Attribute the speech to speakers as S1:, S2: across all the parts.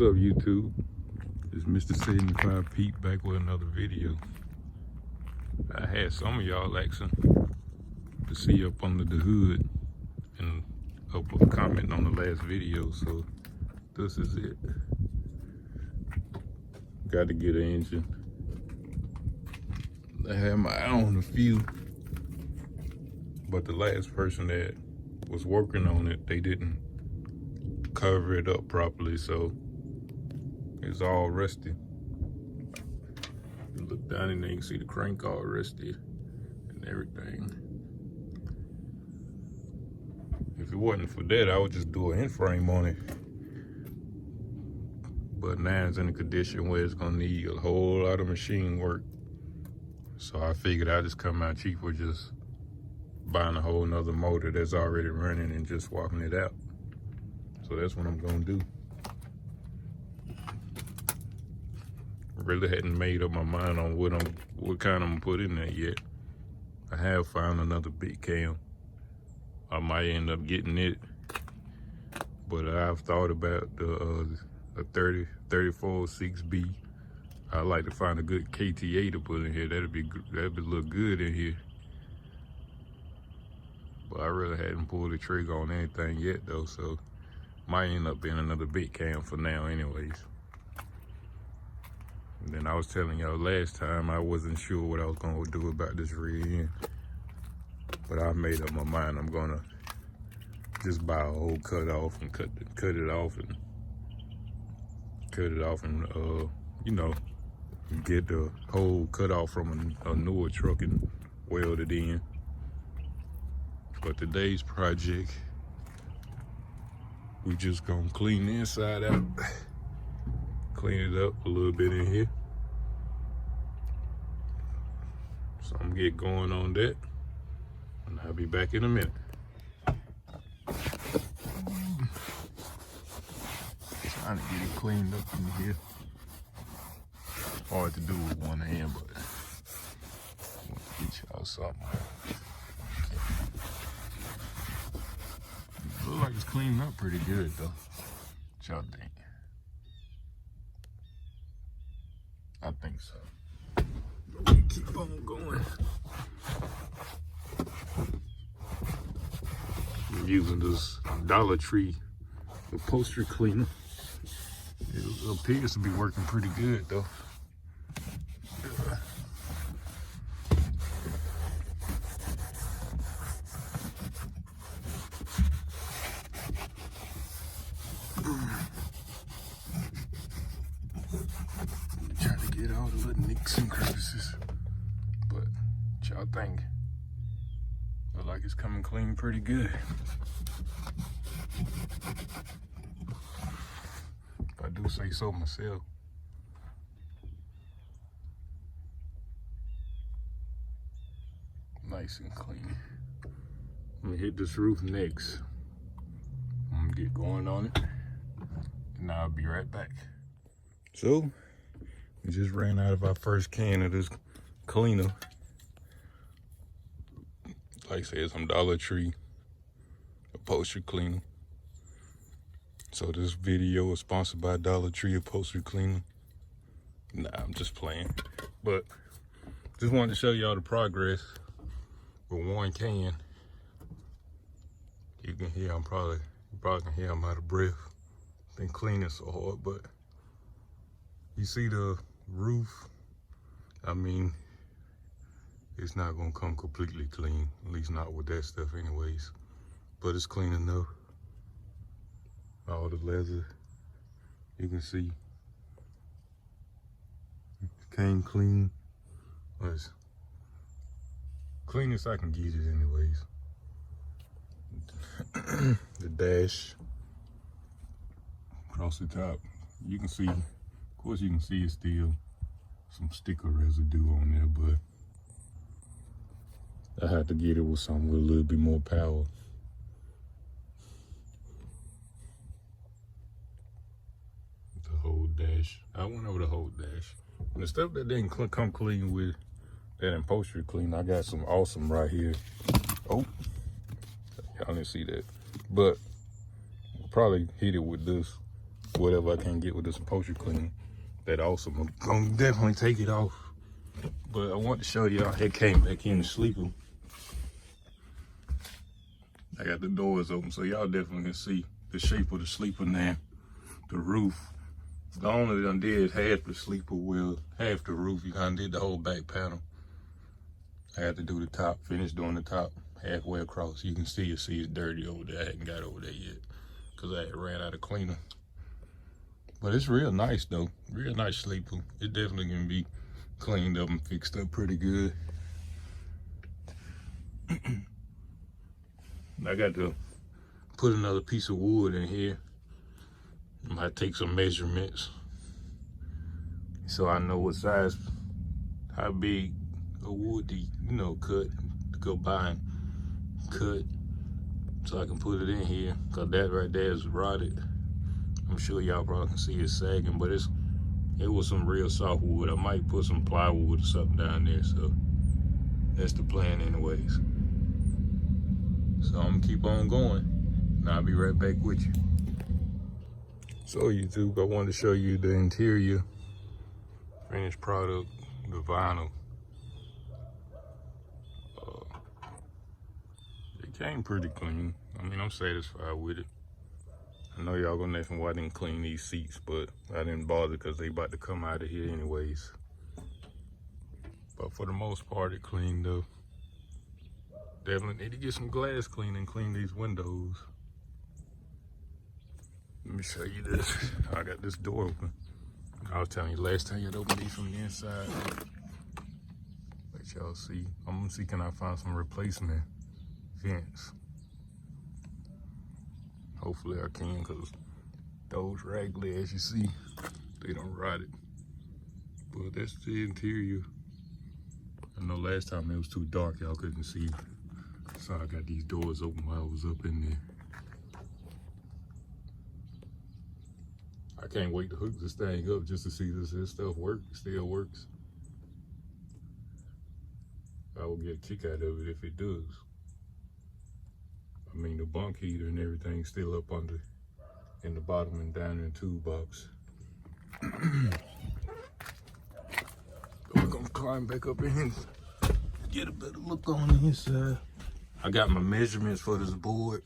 S1: What's up, YouTube? It's Mr. 75 Pete back with another video. I had some of y'all asking to see up under the hood and up a comment on the last video, so this is it. Got to get an engine. I had my eye on a few, but the last person that was working on it, they didn't cover it up properly, so it's all rusty. You look down in there, you can see the crank all rusty and everything. If it wasn't for that, I would just do an end frame on it. But now it's in a condition where it's gonna need a whole lot of machine work. So I figured I'd just come out cheaper just buying a whole nother motor that's already running and just swapping it out. So that's what I'm gonna do. Really hadn't made up my mind on what kind I'm gonna put in there yet. I have found another big cam. I might end up getting it, but I've thought about the 34 6B. I'd like to find a good KTA to put in here. That'd look good in here. But I really hadn't pulled the trigger on anything yet though, so might end up being another big cam for now anyways. And then I was telling y'all last time I wasn't sure what I was gonna do about this rear end, but I made up my mind. I'm gonna just buy a whole cut off and cut it off and you know, get the whole cut off from a newer truck and weld it in. But today's project, we just gonna clean the inside out. Clean it up a little bit in here. So I'm gonna get going on that, and I'll be back in a minute. Trying to get it cleaned up in here. Hard to do with one hand, but I want to get y'all something. Looks like it's cleaned up pretty good though. What y'all think? I think so. But we keep on going. I'm using this Dollar Tree upholstery cleaner. It appears to be working pretty good though. Trying to get all the little nicks and crevices, but what y'all think? Look like it's coming clean pretty good. If I do say so myself. Nice and clean. I'm gonna hit this roof next. I'm gonna get going on it, and I'll be right back. So, we just ran out of our first can of this cleaner. Like I said, some Dollar Tree upholstery cleaner. So this video is sponsored by Dollar Tree upholstery cleaner. Nah, I'm just playing. But just wanted to show y'all the progress with one can. You can hear you probably can hear I'm out of breath. Been cleaning so hard, but you see the roof, I mean, it's not gonna come completely clean, at least not with that stuff anyways, but it's clean enough. All the leather, you can see, it came clean. As clean as I can get it anyways. The dash, across the top, you can see, of course you can see it's still some sticker residue on there, but I had to get it with something with a little bit more power. The whole dash. I went over the whole dash. And the stuff that didn't come clean with that upholstery clean, I got some awesome right here. Oh, y'all didn't see that. But I'll probably hit it with this whatever I can get with this upholstery cleaner. That also I'm gonna definitely take it off. But I want to show y'all, it came back in the sleeper. I got the doors open, so y'all definitely can see the shape of the sleeper now. The roof. The only done did half the sleeper, well, half the roof. You kind of did the whole back panel. I had to do the top, finish doing the top halfway across. You can see it's dirty over there. I hadn't got over there yet because I had ran out of cleaner. But it's real nice though. Real nice sleeper. It definitely can be cleaned up and fixed up pretty good. I got to put another piece of wood in here. I might take some measurements so I know what size, how big a wood to, cut, to go buy and cut, so I can put it in here, because that right there is rotted. I'm sure y'all probably can see it sagging, but it was some real soft wood. I might put some plywood or something down there, so that's the plan anyways. So I'm gonna keep on going, and I'll be right back with you. So YouTube, I wanted to show you the interior finished product, the vinyl. It came pretty clean. I mean, I'm satisfied with it. I know y'all gonna ask me why I didn't clean these seats, but I didn't bother because they about to come out of here anyways. But for the most part, it cleaned up. Definitely need to get some glass clean and clean these windows. Let me show you this. I got this door open. I was telling you last time you'd open these from the inside. Let y'all see. I'm gonna see, can I find some replacement vents? Hopefully I can, because those raggedy, as you see, they don't rot it. But that's the interior. I know last time it was too dark, y'all couldn't see. So I got these doors open while I was up in there. I can't wait to hook this thing up just to see this stuff work. It still works. I will get a kick out of it if it does. I mean, the bunk heater and everything's still up under, in the bottom and down in the toolbox. We're gonna climb back up in here and get a better look on the inside. I got my measurements for this board,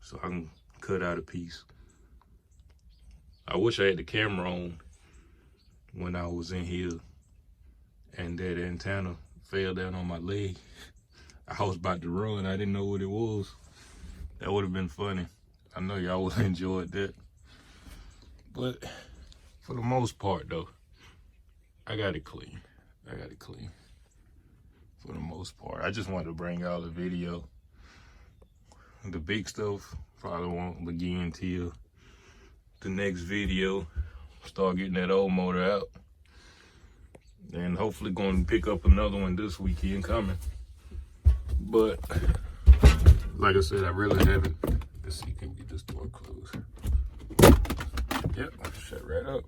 S1: so I can cut out a piece. I wish I had the camera on when I was in here and that antenna fell down on my leg. I was about to run. I didn't know what it was. That would have been funny. I know y'all would have enjoyed that. But for the most part though, I got it clean. I got it clean for the most part. I just wanted to bring y'all a video. The big stuff probably won't begin till the next video. Start getting that old motor out. And hopefully going to pick up another one this weekend coming. But like I said, I really haven't. Let's see, can we get this door closed? Yep, shut right up.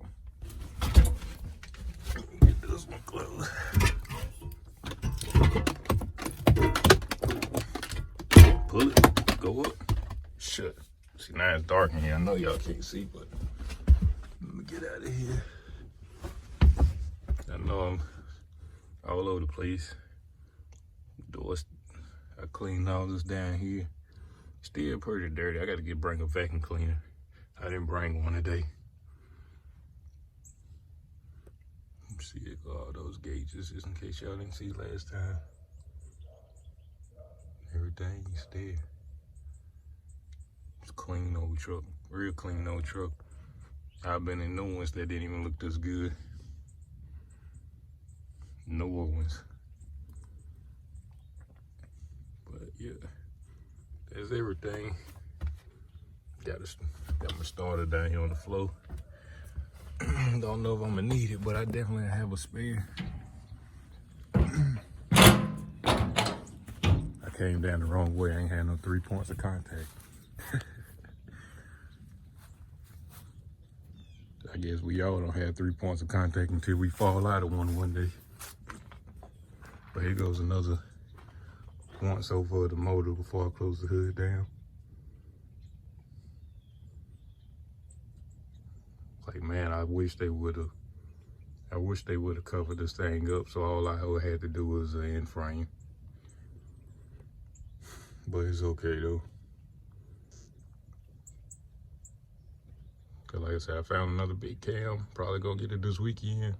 S1: Get this one closed. Pull it, go up, shut. See, now it's dark in here. I know y'all can't see, but let me get out of here. I know I'm all over the place. Doors, I cleaned all this down here. Still pretty dirty. I gotta bring a vacuum cleaner. I didn't bring one today. Let's see, all those gauges, just in case y'all didn't see last time. Everything's there. It's a clean old truck, real clean old truck. I've been in new ones that didn't even look this good. No ones. But yeah, that's everything. Got my starter down here on the floor. Don't know if I'm gonna need it, but I definitely have a spare. I came down the wrong way. I ain't had no 3 points of contact. I guess we all don't have 3 points of contact until we fall out of one day. But here goes another once over the motor before I close the hood down. Like, man, I wish they would have covered this thing up, so all I had to do was an end frame. But it's okay though. Cause like I said, I found another big cam. Probably gonna get it this weekend.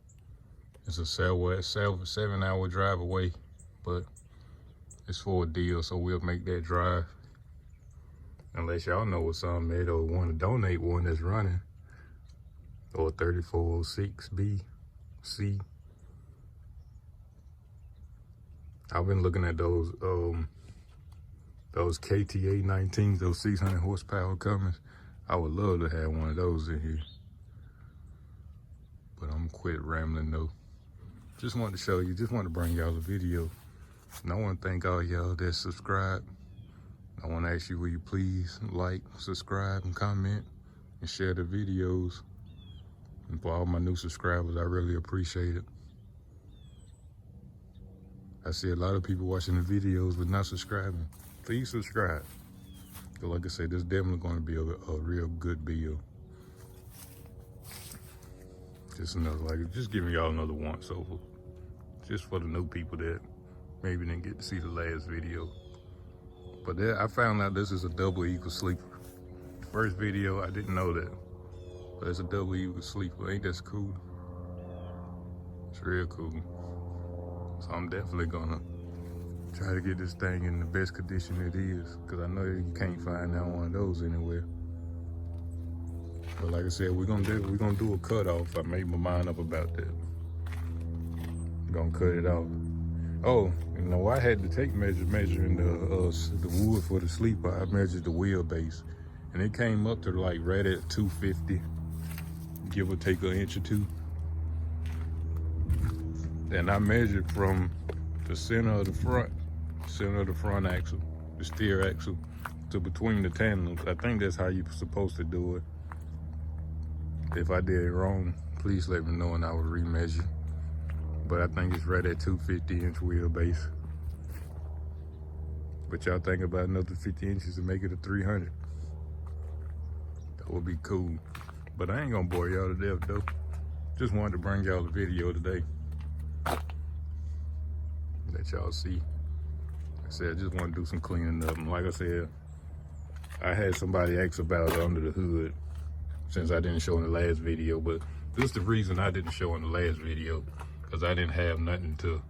S1: It's a 7-hour drive away, but it's for a deal, so we'll make that drive. Unless y'all know what's on there or want to donate one that's running, or 3406B, C. I've been looking at those KTA 19s, those 600 horsepower Cummins. I would love to have one of those in here. But I'm quit rambling though. Just wanted to show you, just wanted to bring y'all a video. And I want to thank all y'all that subscribe. I want to ask you, will you please like, subscribe, and comment, and share the videos. And for all my new subscribers, I really appreciate it. I see a lot of people watching the videos but not subscribing. Please subscribe. Because like I said, this is definitely going to be a real good video. Just giving y'all another once over. Just for the new people that maybe didn't get to see the last video. But I found out this is a double equal sleeper. First video, I didn't know that. But it's a double equal sleeper. Ain't that cool? It's real cool. So I'm definitely gonna try to get this thing in the best condition it is. Cause I know you can't find out one of those anywhere. But like I said, we're gonna do a cutoff. I made my mind up about that. Gonna cut it off. Oh, you know, I had to take measuring the wood for the sleeper. I measured the wheelbase, and it came up to like right at 250, give or take an inch or two. Then I measured from the center of the front axle, the steer axle, to between the tandems. I think that's how you're supposed to do it. If I did it wrong, please let me know and I will remeasure. But I think it's right at 250-inch wheelbase. But y'all think about another 50 inches to make it a 300. That would be cool. But I ain't gonna bore y'all to death though. Just wanted to bring y'all a video today. Let y'all see. Like I said, I just want to do some cleaning up. And like I said, I had somebody ask about under the hood since I didn't show in the last video. But this is the reason I didn't show in the last video. Because I didn't have nothing to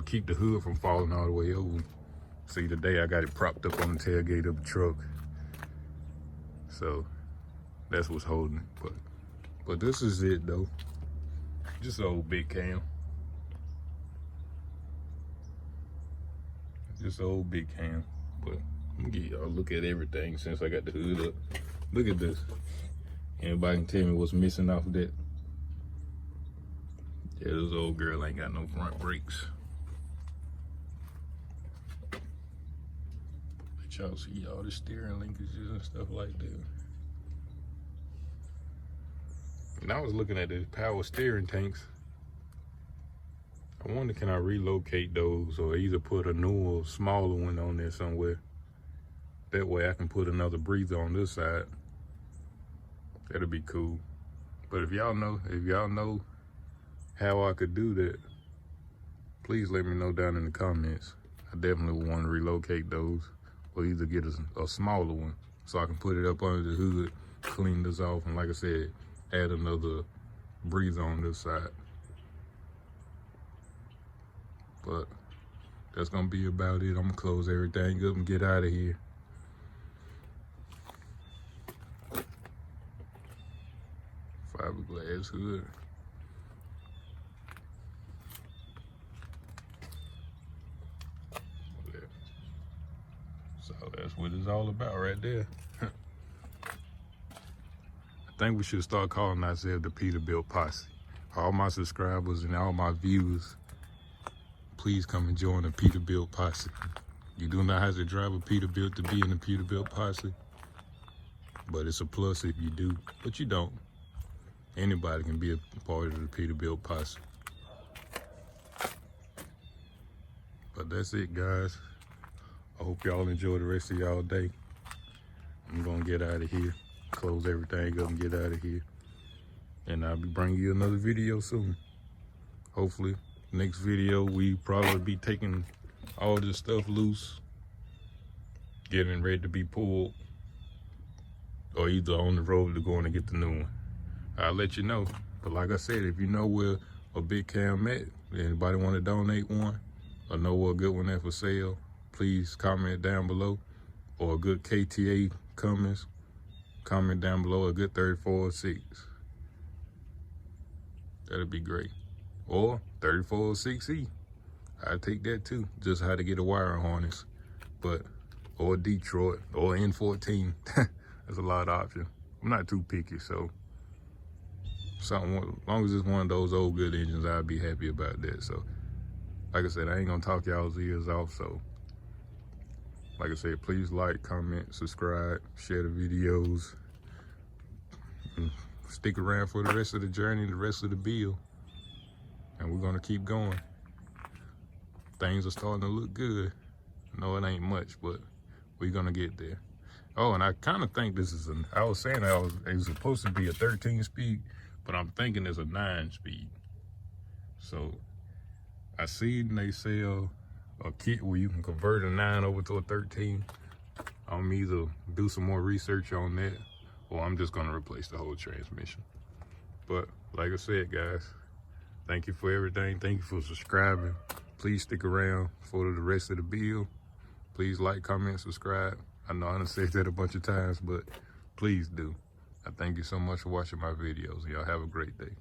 S1: keep the hood from falling all the way over. See, today I got it propped up on the tailgate of the truck. So that's what's holding it. But this is it though. Just an old big cam. Just an old big cam. But I'm gonna get y'all a look at everything since I got the hood up. Look at this. Anybody can tell me what's missing off of that? Yeah, this old girl ain't got no front brakes. Let y'all see all the steering linkages and stuff like that. And I was looking at the power steering tanks. I wonder, can I relocate those or either put a newer, smaller one on there somewhere? That way I can put another breather on this side. That'll be cool. But if y'all know how I could do that, please let me know down in the comments. I definitely want to relocate those or either get a smaller one so I can put it up under the hood, clean this off, and like I said, add another breather on this side. But that's gonna be about it. I'm gonna close everything up and get out of here. Fiberglass hood. So that's what it's all about right there. I think we should start calling ourselves the Peterbilt Posse. All my subscribers and all my viewers, please come and join the Peterbilt Posse. You do not have to drive a Peterbilt to be in the Peterbilt Posse, but it's a plus if you do, but you don't. Anybody can be a part of the Peterbilt Posse. But that's it, guys. I hope y'all enjoy the rest of y'all day. I'm gonna get out of here, close everything up and get out of here. And I'll be bringing you another video soon. Hopefully, next video we probably be taking all this stuff loose, getting ready to be pulled, or either on the road to going to get the new one. I'll let you know. But like I said, if you know where a big cam at, anybody want to donate one, or know where a good one at for sale, please comment down below. Or a good KTA Cummins, comment down below, a good 3406. That'd be great. Or 3406E. I'd take that too. Just how to get a wire harness. But, or Detroit, or N14. There's a lot of options. I'm not too picky, so something, as long as it's one of those old good engines, I'd be happy about that. So, like I said, I ain't gonna talk y'all's ears off, so like I said, please like, comment, subscribe, share the videos, and stick around for the rest of the journey, the rest of the build. And we're gonna keep going. Things are starting to look good. No, it ain't much, but we're gonna get there. Oh, and I kind of think this is I was saying it was supposed to be a 13 speed, but I'm thinking it's a 9 speed. So I see they sell a kit where you can convert a 9 over to a 13. I'm either do some more research on that, or I'm just gonna replace the whole transmission. But like I said, guys, thank you for everything. Thank you for subscribing. Please stick around for the rest of the build. Please like, comment, subscribe. I know I done said that a bunch of times, but please do. I thank you so much for watching my videos. Y'all have a great day.